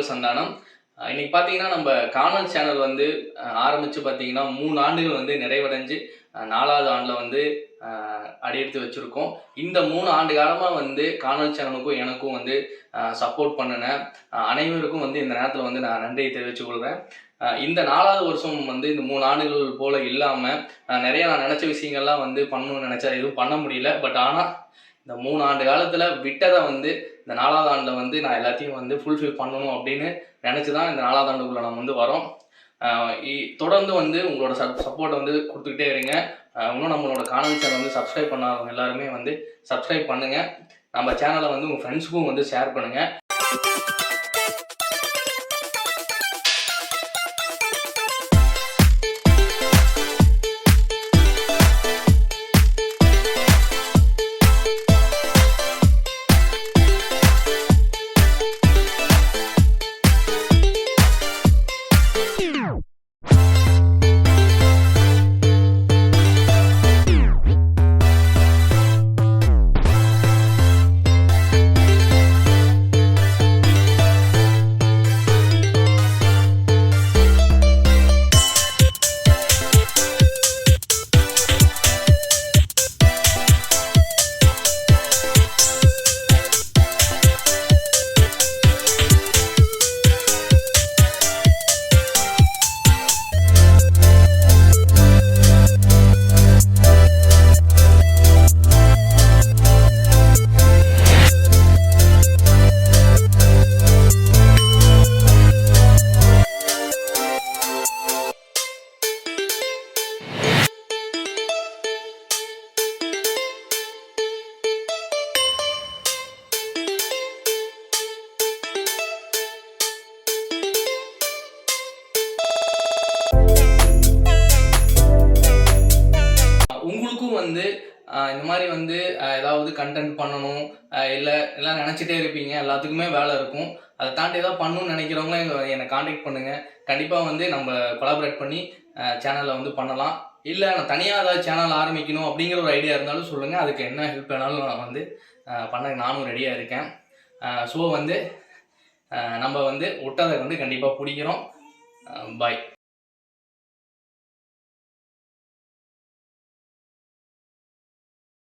உங்கள் சந்தானம். இன்னைக்கு பார்த்தீங்கன்னா, நம்ம காணல் சேனல் வந்து ஆரம்பிச்சு பார்த்தீங்கன்னா, 3 ஆண்டுகள் வந்து நிறைவடைஞ்சு 4வது ஆண்டுல வந்து அடியெடுத்து வச்சிருக்கோம். இந்த 3 ஆண்டு காலமா வந்து காணல் சேனலுக்கும் எனக்கும் வந்து சப்போர்ட் பண்ணுன அனைவருக்கும் வந்து இந்த நேரத்துல வந்து நான் நன்றியை தெரிவித்துக் கொள்றேன். இந்த 4வது வருஷம் வந்து இந்த 3 ஆண்டுகள் போல இல்லாம நிறைய நான் நினைச்ச விஷயங்கள்லாம் வந்து பண்ணணும்னு நினைச்சா எதுவும் பண்ண முடியல. பட் ஆனா இந்த 3 ஆண்டு காலத்துல விட்டதை வந்து இந்த 4வது ஆண்டுல வந்து நான் எல்லாத்தையும் வந்து ஃபுல்ஃபில் பண்ணணும் அப்படின்னு நினைச்சு தான் இந்த 4வது ஆண்டுக்குள்ள நம்ம வந்து வரோம். தொடர்ந்து வந்து உங்களோட சப்போர்ட் வந்து கொடுத்துக்கிட்டே இருங்க. இன்னும் நம்மளோட காணல் சேனல் வந்து சப்ஸ்கிரைப் பண்ணாதவங்க எல்லாருமே வந்து சப்ஸ்கிரைப் பண்ணுங்க. நம்ம சேனலை வந்து உங்கள் ஃப்ரெண்ட்ஸுக்கும் வந்து ஷேர் பண்ணுங்க. உங்களுக்கும் வந்து இந்த மாதிரி வந்து ஏதாவது கண்டென்ட் பண்ணணும் எல்லாம் நினச்சிட்டே இருப்பீங்க. எல்லாத்துக்குமே வேலை இருக்கும். அதை தாண்டி ஏதாவது பண்ணணும்னு நினைக்கிறவங்க என்னை காண்டாக்ட் பண்ணுங்கள். கண்டிப்பாக வந்து நம்ம கொலாபரேட் பண்ணி சேனலில் வந்து பண்ணலாம். இல்லை நான் தனியாக ஏதாவது சேனல் ஆரம்பிக்கணும் அப்படிங்கிற ஒரு ஐடியா இருந்தாலும் சொல்லுங்கள். அதுக்கு என்ன ஹெல்ப் வேணாலும் நான் வந்து பண்ண நானும் ரெடியாக இருக்கேன். ஸோ வந்து நம்ம வந்து விட்டதை வந்து கண்டிப்பாக பிடிக்கிறோம். பாய்.